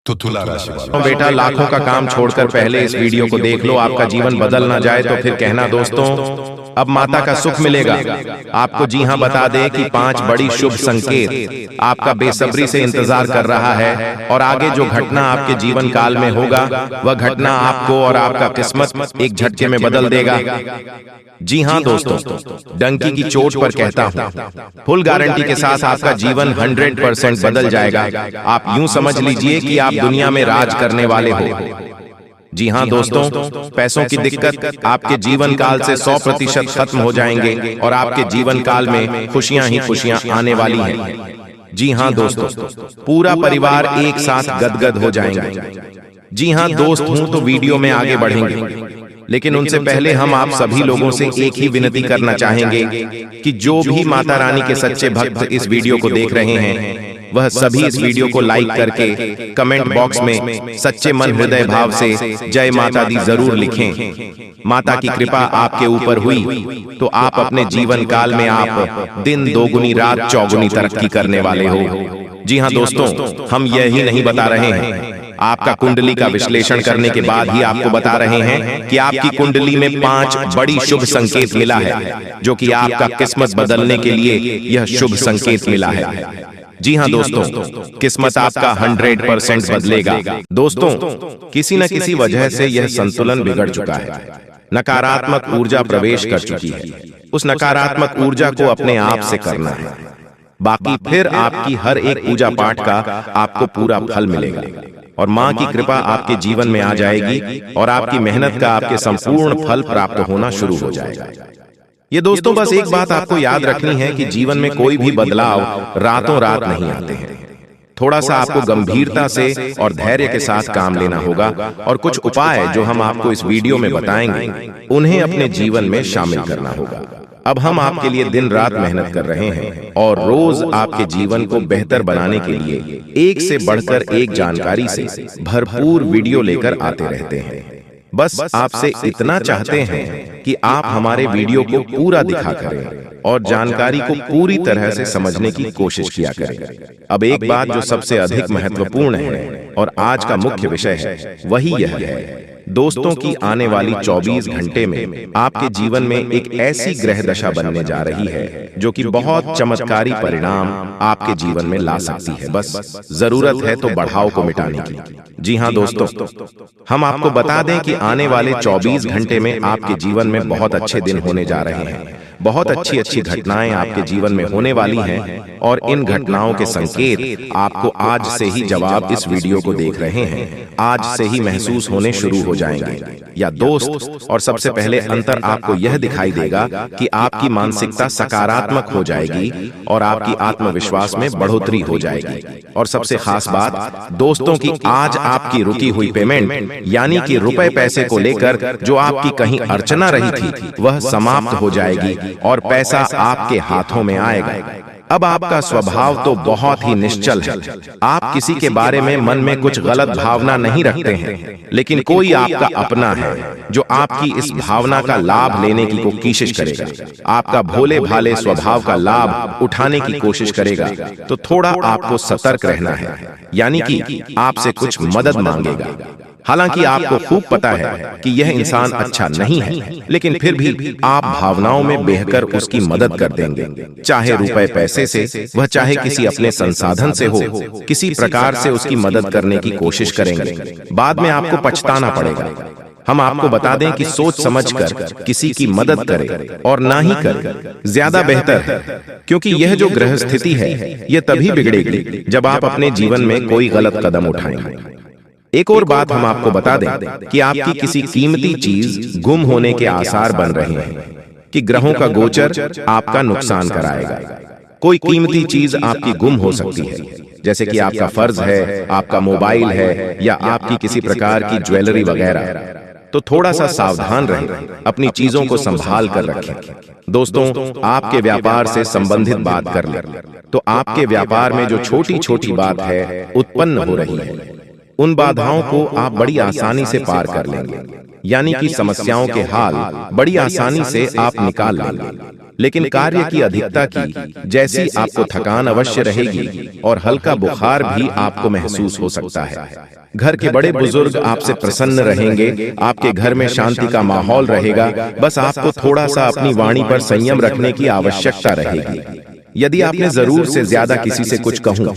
तो तुला राशि वालों, बेटा लाखों का काम छोड़कर पहले इस वीडियो को देख लो। आपका जीवन बदल ना जाए तो फिर कहना दोस्तों अब माता का सुख मिलेगा आपको। जी हां, बता दें कि 5 बड़ी शुभ संकेत आपका बेसब्री से इंतजार कर रहा है और आगे जो घटना आपके जीवन काल में होगा वह घटना आपको और आपका किस्मत एक झटके में बदल देगा। जी हां दोस्तों, डंकी की चोट पर कहता हूं, फुल गारंटी के साथ आपका जीवन 100% बदल जाएगा। आप यूं समझ लीजिए कि आप दुनिया में राज करने वाले हो। जी हां दोस्तों, पैसों की दिक्कत आपके जीवन काल से 100% खत्म हो जाएंगे और आपके जीवन काल में खुशियां ही खुशियां आने वाली हैं। जी हां दोस्तों, पूरा परिवार एक साथ गदगद हो जाएंगे। जी हां दोस्त, हूं तो वीडियो में आगे बढ़ेंगे, लेकिन उनसे पहले हम आप सभी लोगों से एक ही विनती करना चाहेंगे कि जो भी माता रानी के सच्चे भक्त इस वीडियो को देख रहे हैं वह सभी इस वीडियो को लाइक करके कमेंट बॉक्स में सच्चे मन हृदय भाव से जय माता दी जरूर लिखें। माता की कृपा आपके ऊपर हुई तो आप अपने जीवन काल में आप दिन दोगुनी रात चौगुनी तरक्की करने वाले हो। जी हां दोस्तों, हम यही नहीं बता रहे हैं, आपका कुंडली का विश्लेषण करने के बाद ही आपको बता रहे हैं कि आपकी कुंडली में 5 बड़ी शुभ संकेत मिला है, जो कि आपका किस्मत बदलने के लिए यह शुभ संकेत मिला है। जी हां दोस्तों, किस्मत आपका 100% बदलेगा। दोस्तों, किसी न किसी वजह से यह संतुलन बिगड़ चुका है, नकारात्मक ऊर्जा प्रवेश कर चुकी है। उस नकारात्मक ऊर्जा को अपने आप से करना है, बाकी फिर आपकी हर एक पूजा पाठ का आपको पूरा फल मिलेगा और मां की कृपा आपके जीवन में आ जाएगी और आपकी मेहनत का आपके संपूर्ण फल प्राप्त होना शुरू हो जाएगा। ये दोस्तों बस एक बात आपको याद रखनी है कि जीवन में कोई भी बदलाव रातों रात नहीं आते हैं। थोड़ा सा आपको गंभीरता से और धैर्य के साथ काम लेना होगा और कुछ उपाय जो हम आपको इस वीडियो में बताएंगे उन्हें अपने जीवन में शामिल करना होगा। अब हम आपके लिए दिन रात मेहनत कर रहे हैं और रोज आपके जीवन को बेहतर बनाने के लिए एक से बढ़कर एक जानकारी से भरपूर वीडियो लेकर आते रहते हैं। बस आपसे इतना चाहते हैं कि आप हमारे वीडियो को पूरा दिखा करें और जानकारी को पूरी तरह से समझने की कोशिश किया करें। अब एक बात जो सबसे अधिक महत्वपूर्ण है और आज का मुख्य विषय है वही यह है, दोस्तों की आने वाली 24 घंटे में आपके जीवन में एक ऐसी ग्रह दशा बनने जा रही है जो कि बहुत चमत्कारी परिणाम आपके जीवन में ला सकती है। बस जरूरत है तो बढ़ाव को मिटाने की। जी हां दोस्तों, हम आपको बता दें कि आने वाले 24 घंटे में आपके जीवन में बहुत अच्छे दिन होने जा रहे हैं। बहुत अच्छी अच्छी घटनाएं आपके जीवन में होने वाली हैं और इन घटनाओं के संकेत आपको आज से ही, जवाब इस वीडियो को देख रहे हैं, आज से ही महसूस होने शुरू हो जाएंगे। या दोस्त, और सबसे पहले अंतर आपको यह दिखाई देगा कि आपकी मानसिकता सकारात्मक हो जाएगी और आपकी आत्मविश्वास में बढ़ोतरी हो जाएगी। और सबसे खास बात दोस्तों की आज आपकी रुकी हुई पेमेंट यानी कि रुपए पैसे को लेकर जो आपकी कहीं अर्चना रही थी वह समाप्त हो जाएगी और पैसा आपके हाथों में आएगा। अब आपका स्वभाव तो बहुत ही निश्चल है, आप किसी के बारे में मन में कुछ गलत भावना नहीं रखते हैं, लेकिन कोई आपका अपना है जो आपकी इस भावना का लाभ लेने की कोशिश करेगा, आपका भोले भाले स्वभाव का लाभ उठाने की कोशिश करेगा। तो थोड़ा आपको सतर्क रहना है, यानी कि आपसे कुछ मदद मांगेगा। हालांकि आपको खूब पता है कि यह इंसान अच्छा नहीं है, लेकिन फिर भी आप भावनाओं में बहकर उसकी मदद कर देंगे, चाहे रुपए पैसे से, वह चाहे किसी अपने संसाधन से हो, किसी प्रकार से उसकी मदद करने की कोशिश करेंगे। बाद में आपको पछताना पड़ेगा। हम आपको बता दें कि सोच समझकर किसी की मदद करें और ना ही करें, ज्यादा बेहतर है, क्योंकि यह जो ग्रह स्थिति है यह तभी बिगड़ेगी जब आप अपने जीवन में कोई गलत कदम उठाएंगे। एक और बात हम आपको बता दें कि आपकी किसी कीमती चीज गुम होने के आसार बन रहे हैं कि ग्रहों का गोचर आपका नुकसान कराएगा। कोई कीमती चीज आपकी गुम हो सकती है, जैसे कि आपका फर्ज है, आपका मोबाइल है या आपकी किसी प्रकार की ज्वेलरी वगैरह। तो थोड़ा सा सावधान रहें, अपनी चीजों को संभाल कर रखें। दोस्तों, आपके व्यापार से संबंधित बात कर लें तो आपके व्यापार में जो छोटी छोटी बात है उत्पन्न हो रही है उन बाधाओं को आप बड़ी आसानी से पार कर लेंगे, यानी कि समस्याओं के हाल बड़ी आसानी से आप निकाल लेंगे। लेकिन कार्य की अधिकता की जैसी आपको थकान अवश्य रहेगी और हल्का बुखार भी आपको महसूस हो सकता है। घर के बड़े बुजुर्ग आपसे प्रसन्न रहेंगे, आपके घर में शांति का माहौल रहेगा। बस आपको थोड़ा सा अपनी वाणी पर संयम रखने की आवश्यकता रहेगी। यदि आपने जरूर से ज्यादा किसी से कुछ कहूं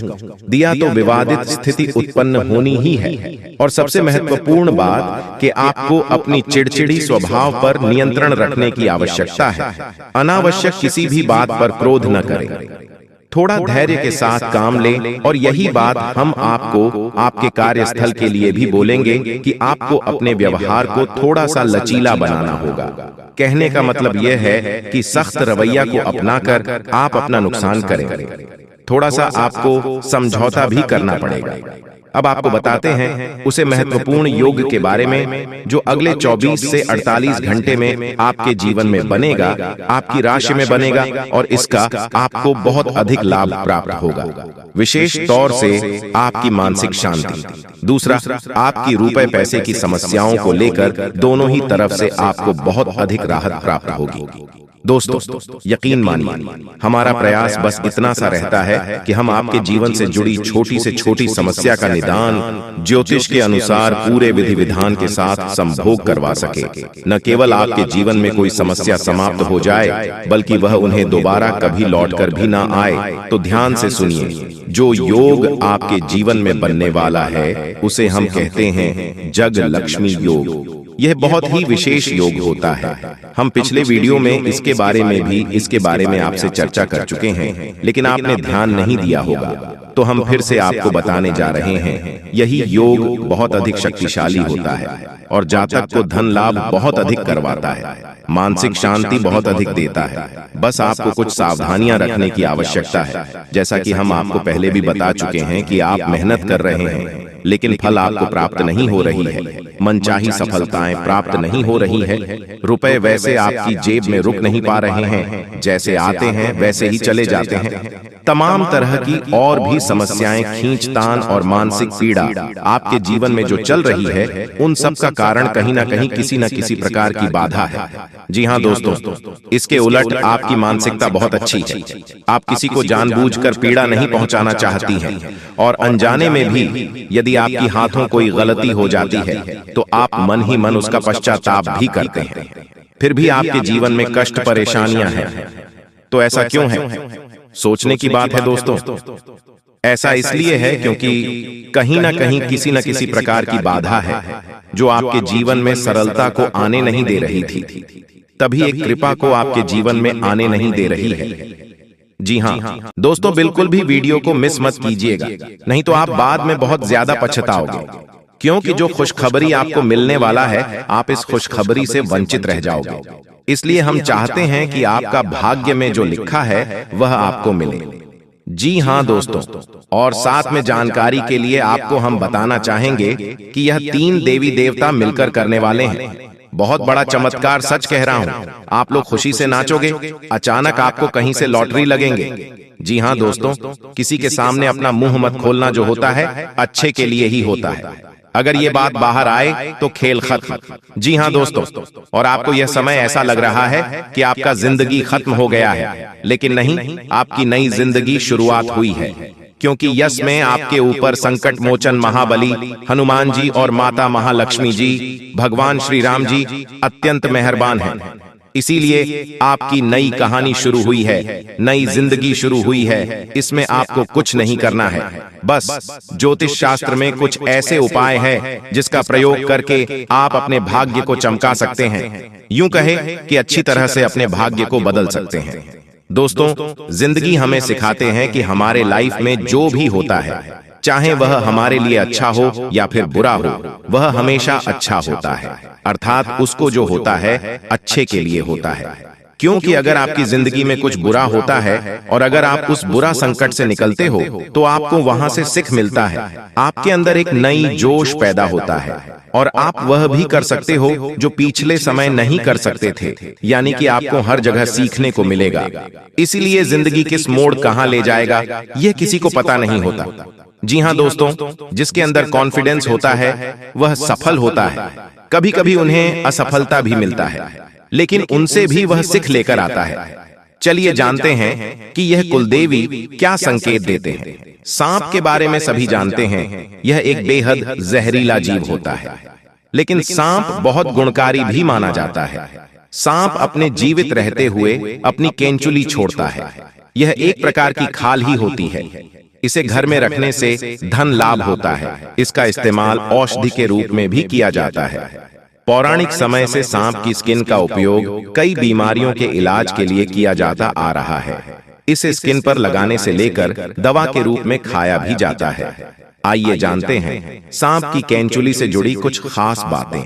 दिया तो विवादित स्थिति उत्पन्न होनी ही है। और सबसे महत्वपूर्ण बात कि आपको अपनी चिड़चिड़ी स्वभाव पर नियंत्रण रखने की आवश्यकता है। अनावश्यक किसी भी बात पर क्रोध न करें, थोड़ा धैर्य के साथ काम लें। और यही बात हम आपको आपके कार्यस्थल के लिए भी बोलेंगे कि आपको अपने व्यवहार को थोड़ा सा लचीला बनाना होगा। कहने का मतलब यह है कि सख्त रवैया को अपनाकर आप अपना नुकसान करें, थोड़ा सा आपको समझौता भी करना पड़ेगा। अब आपको बताते हैं उसे महत्वपूर्ण योग के बारे में जो अगले 24 से 48 घंटे में आपके जीवन में बनेगा, आपकी राशि में बनेगा और इसका आपको बहुत अधिक लाभ प्राप्त होगा। विशेष तौर से आपकी मानसिक शांति, दूसरा आपकी रुपए पैसे की समस्याओं को लेकर दोनों ही तरफ से आपको बहुत अधिक राहत प्राप्त होगी। दोस्तों, यकीन मानिए हमारा प्रयास बस इतना सा रहता है कि हम आपके जीवन से जुड़ी छोटी से छोटी समस्या का निदान ज्योतिष के अनुसार पूरे विधि विधान के साथ संभोग करवा सके। न केवल आपके जीवन में कोई समस्या समाप्त हो जाए बल्कि वह उन्हें दोबारा कभी लौटकर भी ना आए। तो ध्यान से सुनिए, जो योग आपके जीवन में बनने वाला है उसे हम कहते हैं जग लक्ष्मी योग। यह बहुत ही विशेष योग होता है। हम पिछले वीडियो में इसके बारे में आपसे चर्चा कर चुके हैं, लेकिन आपने ध्यान नहीं दिया होगा, तो हम फिर से आपको बताने जा रहे हैं। यही योग बहुत अधिक शक्तिशाली होता है और जातक को धन लाभ बहुत अधिक करवाता है, मानसिक शांति बहुत अधिक देता है। बस आपको कुछ सावधानियां रखने की आवश्यकता है। जैसा कि हम आपको पहले भी बता चुके हैं कि आप मेहनत कर रहे हैं लेकिन फल आपको प्राप्त नहीं हो रही है, मनचाही सफलताएं प्राप्त नहीं हो रही है, रुपए वैसे आपकी जेब में रुक नहीं पा रहे हैं, जैसे आते हैं वैसे ही चले जाते हैं। तमाम तरह की और भी समस्याएं, खींचतान और मानसिक पीड़ा आपके जीवन में जो चल रही है, उन सब का कारण कहीं ना कहीं किसी न किसी प्रकार की बाधा है। जी हाँ दोस्तों, इसके उलट आपकी मानसिकता बहुत अच्छी है। आप किसी को जानबूझकर पीड़ा नहीं पहुंचाना चाहती हैं और अनजाने में भी यदि आपकी हाथों कोई गलती हो जाती है तो आप मन ही मन उसका पश्चाताप भी करते हैं। फिर भी आपके जीवन में कष्ट परेशानियां हैं। तो ऐसा क्यों है? सोचने की बात है दोस्तों। ऐसा इसलिए है क्योंकि कहीं ना कहीं किसी न किसी प्रकार की बाधा है जो आपके जीवन में सरलता को आने नहीं दे रही थी, तभी एक कृपा को आपके जीवन में आने नहीं दे रही है। जी हाँ दोस्तों, बिल्कुल भी वीडियो को मिस मत कीजिएगा, नहीं तो आप बाद में बहुत ज्यादा पछताओगे। क्योंकि जो खुशखबरी आपको मिलने वाला है, आप इस खुशखबरी से वंचित रह जाओगे। इसलिए हम चाहते हैं कि आपका भाग्य में जो लिखा है वह आपको मिले। जी हाँ दोस्तों, और साथ में जानकारी के लिए आपको हम बताना चाहेंगे कि यह 3 देवी देवता मिलकर करने वाले हैं। बहुत बड़ा चमत्कार, सच कह रहा हूँ। आप लोग खुशी से नाचोगे, अचानक आपको कहीं से लॉटरी लगेंगे। जी हाँ दोस्तों, किसी के सामने अपना मुंह मत खोलना जो होता है अच्छे के लिए ही होता है। अगर ये बात बाहर आए तो खेल खत्म। जी हाँ दोस्तों, और आपको यह समय ऐसा लग रहा है कि आपका जिंदगी खत्म हो गया है, लेकिन नहीं, आपकी नई जिंदगी शुरुआत हुई है। क्योंकि यश में आपके ऊपर संकट मोचन महाबली हनुमान जी और माता महालक्ष्मी जी, भगवान श्री राम जी अत्यंत मेहरबान हैं। इसीलिए आपकी नई कहानी शुरू हुई है, नई जिंदगी शुरू हुई है। इसमें आपको कुछ नहीं करना है, बस ज्योतिष शास्त्र में कुछ ऐसे उपाय हैं जिसका प्रयोग करके आप अपने भाग्य को चमका सकते हैं। यूं कहे कि अच्छी तरह से अपने भाग्य को बदल सकते हैं। दोस्तों, जिंदगी हमें सिखाते हैं कि हमारे लाइफ में जो भी होता है, चाहे वह हमारे लिए अच्छा हो या फिर बुरा हो, वह हमेशा अच्छा होता है। अर्थात उसको जो होता है अच्छे के लिए होता है। क्योंकि अगर आपकी जिंदगी में कुछ बुरा होता है और अगर आप उस बुरा संकट से निकलते हो तो आपको वहां से सीख मिलता है, आपके अंदर एक नई जोश पैदा होता है और आप वह भी कर सकते हो जो पिछले समय नहीं कर सकते थे। यानी कि आपको हर जगह सीखने को मिलेगा। इसीलिए जिंदगी किस मोड़ कहां ले जाएगा यह किसी को पता नहीं होता। जी हाँ दोस्तों, जिसके अंदर कॉन्फिडेंस होता है वह सफल होता है। कभी कभी उन्हें असफलता भी मिलता है, लेकिन उनसे भी वह सीख लेकर आता है। चलिए जानते हैं कि यह कुलदेवी क्या संकेत देते हैं। सांप के बारे में सभी जानते हैं, यह एक बेहद जहरीला जीव होता है, लेकिन सांप बहुत गुणकारी भी माना जाता है। सांप अपने जीवित रहते हुए अपनी केंचुली छोड़ता है। यह एक प्रकार की खाल ही होती है। इसे घर में रखने से धन लाभ होता है। इसका इस्तेमाल औषधि के रूप में भी किया जाता है। पौराणिक समय से सांप की स्किन का उपयोग कई बीमारियों के इलाज के लिए किया जाता आ रहा है। इसे स्किन पर लगाने से लेकर दवा के रूप में खाया भी जाता है। आइए जानते हैं सांप की केंचुली से जुड़ी कुछ खास बातें।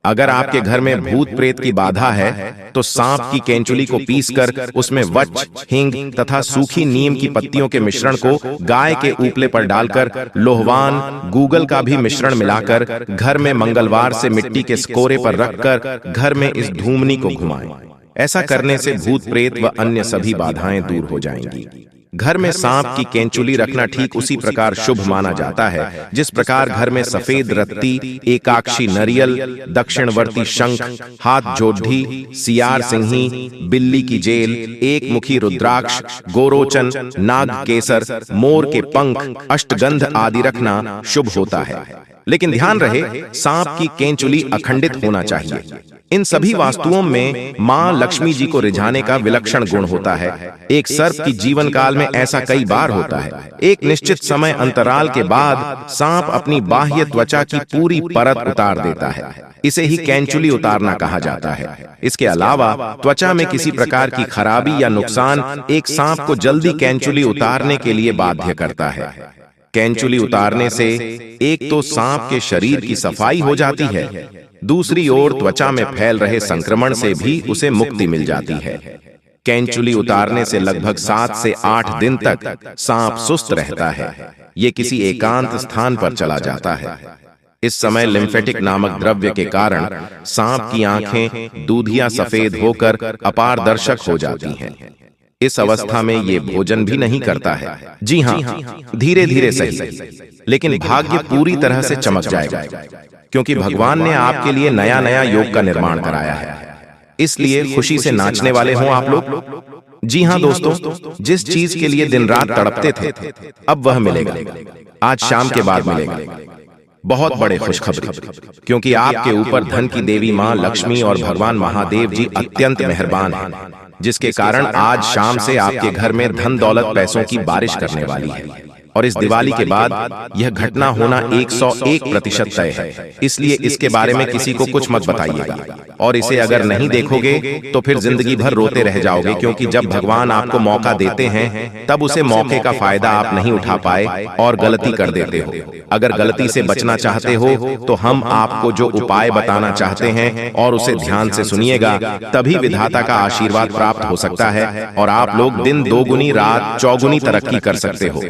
अगर आपके घर में भूत प्रेत की बाधा है तो सांप की केंचुली को पीसकर उसमें वच, हिंग तथा सूखी नीम की पत्तियों के मिश्रण को गाय के उपले पर डालकर लोहवान, गूगल का भी मिश्रण मिलाकर घर में मंगलवार से मिट्टी के स्कोरे पर रखकर घर में इस धूमनी को घुमाएं। ऐसा करने से भूत प्रेत व अन्य सभी बाधाएं दूर हो जाएंगी। घर में सांप की केंचुली रखना ठीक उसी प्रकार शुभ माना जाता है जिस प्रकार घर में सफेद रत्ती, एकाक्षी नरियल, दक्षिणवर्ती शंख, हाथ जोढ़ी, सियार सिंही, बिल्ली की जेल, एक मुखी रुद्राक्ष, गोरोचन, नाग केसर, मोर के पंख, अष्टगंध आदि रखना शुभ होता है। लेकिन ध्यान रहे, सांप की केंचुली अखंडित होना चाहिए। इन सभी वास्तुओं में मां लक्ष्मी जी को रिझाने का विलक्षण गुण होता है। एक सर्प की जीवन काल में ऐसा कई बार होता है। एक निश्चित समय अंतराल के बाद सांप अपनी बाह्य त्वचा की पूरी परत उतार देता है। इसे ही केंचुली उतारना कहा जाता है। इसके अलावा त्वचा में किसी प्रकार की खराबी या नुकसान एक सांप को जल्दी केंचुली उतारने के लिए बाध्य करता है। केंचुली उतारने से एक तो सांप के शरीर की सफाई हो जाती है, दूसरी ओर त्वचा में फैल रहे संक्रमण से भी उसे मुक्ति मिल जाती है। केंचुली उतारने से लगभग 7 से 8 दिन तक सांप सुस्त रहता है। ये किसी एकांत स्थान पर चला जाता है। इस समय लिम्फेटिक नामक द्रव्य के कारण सांप की आंखें दूधिया सफेद होकर अपारदर्शक हो जाती हैं। इस अवस्था में ये भोजन भी नहीं करता है। जी हाँ, धीरे धीरे सही, लेकिन भाग्य पूरी तरह से चमक जाएगा, क्योंकि भगवान ने आपके लिए नया नया योग का निर्माण कराया है। इसलिए खुशी से नाचने वाले हों आप लोग। जी हाँ दोस्तों, जिस चीज के लिए दिन रात तड़पते थे अब वह मिलेगा। आज शाम के बाद मिलेगा। बहुत बड़े खुशखबरी, क्योंकि आपके ऊपर धन की देवी मां लक्ष्मी और भगवान महादेव जी अत्यंत मेहरबान हैं, जिसके कारण आज शाम से आपके घर में धन दौलत पैसों की बारिश करने वाली है। और इस दिवाली के बाद यह घटना होना 101% तय है। इसलिए इसके बारे में किसी को कुछ मत बताइएगा। और इसे अगर नहीं देखोगे तो फिर जिंदगी भर रोते रह जाओगे, क्योंकि जब भगवान आपको मौका देते हैं तब उसे मौके का फायदा आप नहीं उठा पाए और गलती कर देते हो। अगर गलती से बचना चाहते हो तो हम आपको जो उपाय बताना चाहते हैं और उसे ध्यान से सुनिएगा, तभी विधाता का आशीर्वाद प्राप्त हो सकता है और आप लोग दिन दोगुनी रात चौगुनी तरक्की कर सकते हो।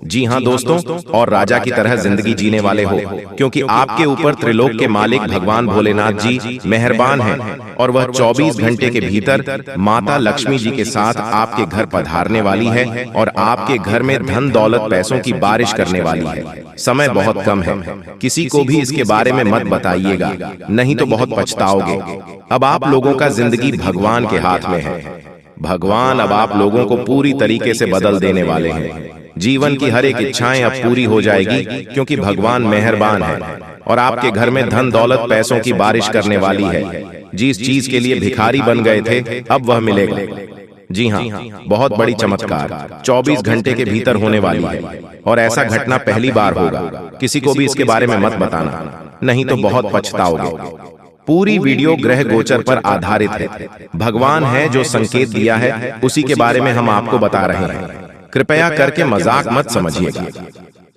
जी हाँ दोस्तों, और राजा की तरह जिंदगी जीने वाले हो, क्योंकि आपके ऊपर त्रिलोक के मालिक भगवान भोलेनाथ जी मेहरबान हैं और वह 24 घंटे के भीतर माता लक्ष्मी जी के साथ आपके घर पधारने वाली है और आपके घर में धन दौलत पैसों की बारिश करने वाली है। समय बहुत कम है, किसी को भी इसके बारे में मत बताइएगा, नहीं तो बहुत पछताओगे। अब आप लोगों का जिंदगी भगवान के हाथ में है। भगवान अब आप लोगों को पूरी तरीके से बदल देने वाले हैं। जीवन की हर एक इच्छाएं अब पूरी हो जाएगी, क्योंकि भगवान मेहरबान है और आपके घर में धन दौलत पैसों की बारिश करने वाली है। जिस चीज के लिए भिखारी बन गए थे अब वह मिलेगा। जी हाँ, बहुत बड़ी चमत्कार 24 घंटे के भीतर होने वाली है और ऐसा घटना पहली बार होगा। किसी को भी इसके बारे में मत बताना, नहीं तो बहुत पछताओगे। पूरी वीडियो ग्रह गोचर पर आधारित है। भगवान है जो संकेत दिया है, उसी के बारे में हम आपको बता रहे हैं। कृपया करके मजाक मत समझिएगा।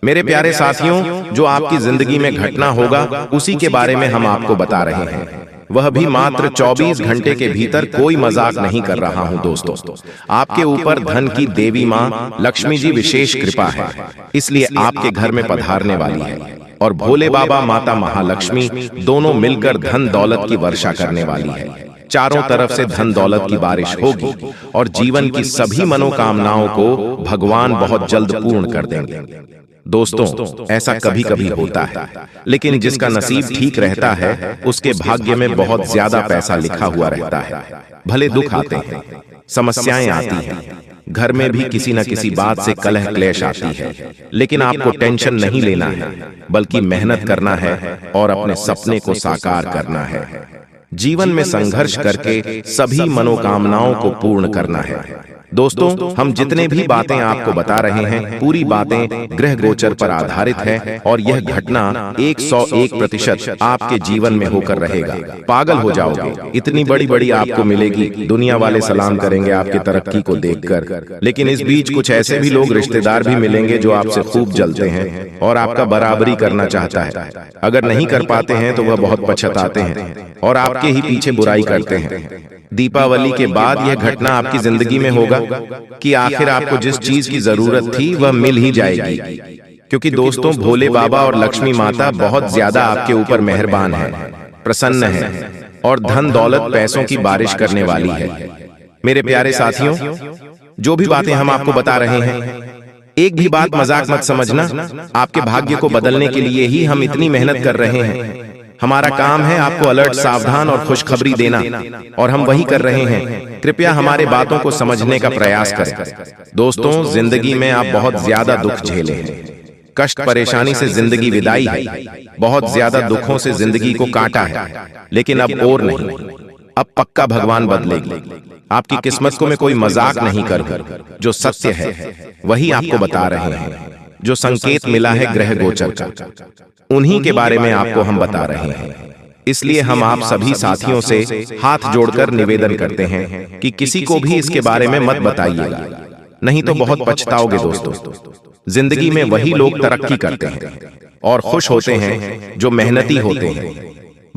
मेरे प्यारे साथियों, जो आपकी जिंदगी में घटना होगा उसी के बारे में हम आपको बता रहे हैं, वह भी मात्र 24 घंटे के भीतर। कोई मजाक नहीं कर रहा हूं दोस्तों। आपके ऊपर धन की देवी मां लक्ष्मी जी विशेष कृपा है, इसलिए आपके घर में पधारने वाली है और भोले बाबा माता महालक्ष्मी दोनों मिलकर धन दौलत की वर्षा करने वाली है। चारों तरफ से धन दौलत की बारिश होगी और जीवन की सभी मनोकामनाओं को भगवान बहुत जल्द पूर्ण कर देंगे। दोस्तों, ऐसा कभी कभी होता है, लेकिन जिसका नसीब ठीक रहता है उसके भाग्य में बहुत ज्यादा पैसा लिखा हुआ रहता है। भले दुख आते हैं, समस्याएं आती हैं, घर में भी किसी न किसी बात से कलह क्लेश आती है, लेकिन आपको टेंशन नहीं लेना है, बल्कि मेहनत करना है और अपने सपने को साकार करना है। जीवन में संघर्ष करके सभी मनोकामनाओं को पूर्ण करना है। दोस्तों, हम जितने भी बातें आपको बता रहे हैं, पूरी बातें ग्रह गोचर पर आधारित है और यह घटना 101% आपके जीवन में होकर रहेगा। पागल हो जाओगे, इतनी बड़ी बड़ी आपको मिलेगी, दुनिया वाले सलाम करेंगे आपकी तरक्की को देखकर। लेकिन इस बीच कुछ ऐसे भी लोग रिश्तेदार भी मिलेंगे जो आपसे खूब जलते हैं और आपका बराबरी करना चाहता है। अगर नहीं कर पाते हैं तो वह बहुत पछताते हैं और आपके ही पीछे बुराई करते हैं। दीपावली के बाद यह घटना आपकी जिंदगी में होगा कि आखिर आपको जिस चीज की जरूरत थी वह मिल ही जाएगी, क्योंकि दोस्तों, भोले बाबा और लक्ष्मी माता बहुत ज्यादा आपके ऊपर मेहरबान है, प्रसन्न है और धन दौलत पैसों की बारिश करने वाली है। मेरे प्यारे साथियों, जो भी बातें हम आपको बता रहे हैं, एक भी बात मजाक मत समझना। आपके भाग्य को बदलने के लिए ही हम इतनी मेहनत कर रहे हैं। हमारा काम है आपको अलर्ट, सावधान और खुशखबरी देना, और हम वही कर रहे हैं। कृपया हमारे बातों को समझने का प्रयास करें। दोस्तों, जिंदगी में आप बहुत ज्यादा दुख झेले हैं, कष्ट परेशानी से जिंदगी विदाई है, बहुत ज्यादा दुखों से जिंदगी को काटा है, लेकिन अब और नहीं, अब पक्का भगवान बदलेगी। आपकी किस्मत को मैं कोई मजाक नहीं करूं, जो सत्य है वही आपको बता रहे हैं। जो संकेत मिला है ग्रह गोचर का, उन्हीं के बारे में आपको हम बता रहे हैं। इसलिए हम आप सभी साथियों से हाथ जोड़कर निवेदन करते हैं कि किसी को भी इसके बारे में मत बताइएगा, नहीं तो बहुत पछताओगे। दोस्तों, जिंदगी में वही लोग तरक्की करते हैं और खुश होते हैं जो मेहनती होते हैं,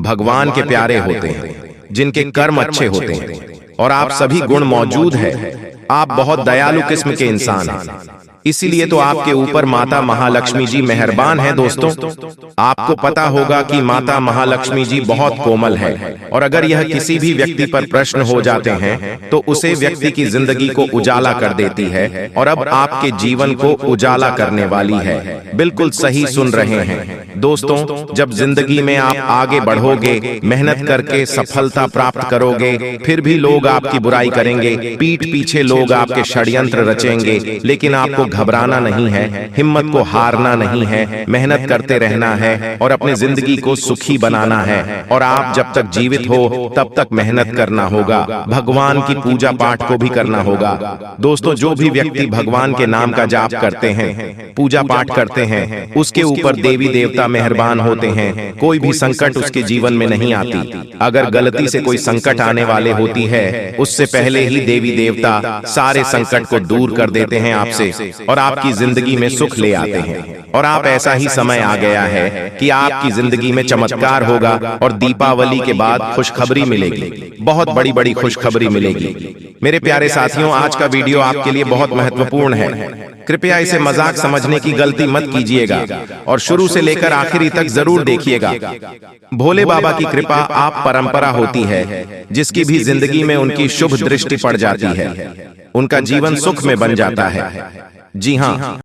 भगवान के प्यारे होते हैं, जिनके कर्म अच्छे होते हैं, और आप सभी गुण मौजूद है। आप बहुत दयालु किस्म के इंसान हैं, इसीलिए तो आपके ऊपर माता महालक्ष्मी जी मेहरबान है। दोस्तों, आपको पता होगा कि माता महालक्ष्मी जी बहुत कोमल है, और अगर यह किसी भी व्यक्ति पर प्रश्न हो जाते हैं तो उसे व्यक्ति की जिंदगी को उजाला कर देती है, और अब आपके जीवन को उजाला करने वाली है। बिल्कुल सही सुन रहे हैं दोस्तों, जब जिंदगी में आप आगे बढ़ोगे, मेहनत करके सफलता प्राप्त करोगे, फिर भी लोग आपकी बुराई करेंगे, पीठ पीछे लोग आपके षड्यंत्र रचेंगे, लेकिन आपको घबराना नहीं है, हिम्मत को हारना नहीं है, मेहनत करते रहना है और अपनी जिंदगी को सुखी बनाना है। और आप जब तक जीवित हो तब तक मेहनत करना होगा, भगवान की पूजा पाठ को भी करना होगा। दोस्तों, जो भी व्यक्ति भगवान के नाम का जाप करते हैं, पूजा पाठ करते हैं, उसके ऊपर देवी देवता मेहरबान होते हैं, कोई भी संकट उसके जीवन में नहीं आती। अगर गलती से कोई संकट आने वाले होती है, उससे पहले ही देवी देवता सारे संकट को दूर कर देते हैं आपसे, और आपकी जिंदगी में सुख ले आते हैं। और आप ऐसा ही समय आ गया है कि आपकी जिंदगी में चमत्कार होगा और दीपावली के बाद खुशखबरी मिलेगी, बहुत बड़ी बड़ी खुशखबरी मिलेगी। मेरे प्यारे साथियों, आज का वीडियो आपके लिए बहुत महत्वपूर्ण है। कृपया इसे मजाक समझने की गलती मत कीजिएगा और शुरू से लेकर आखिरी तक जरूर देखिएगा। भोले बाबा की कृपा आप परंपरा होती है, जिसकी भी जिंदगी में उनकी शुभ दृष्टि पड़ जाती है, उनका जीवन सुख में बन जाता है। जी हाँ,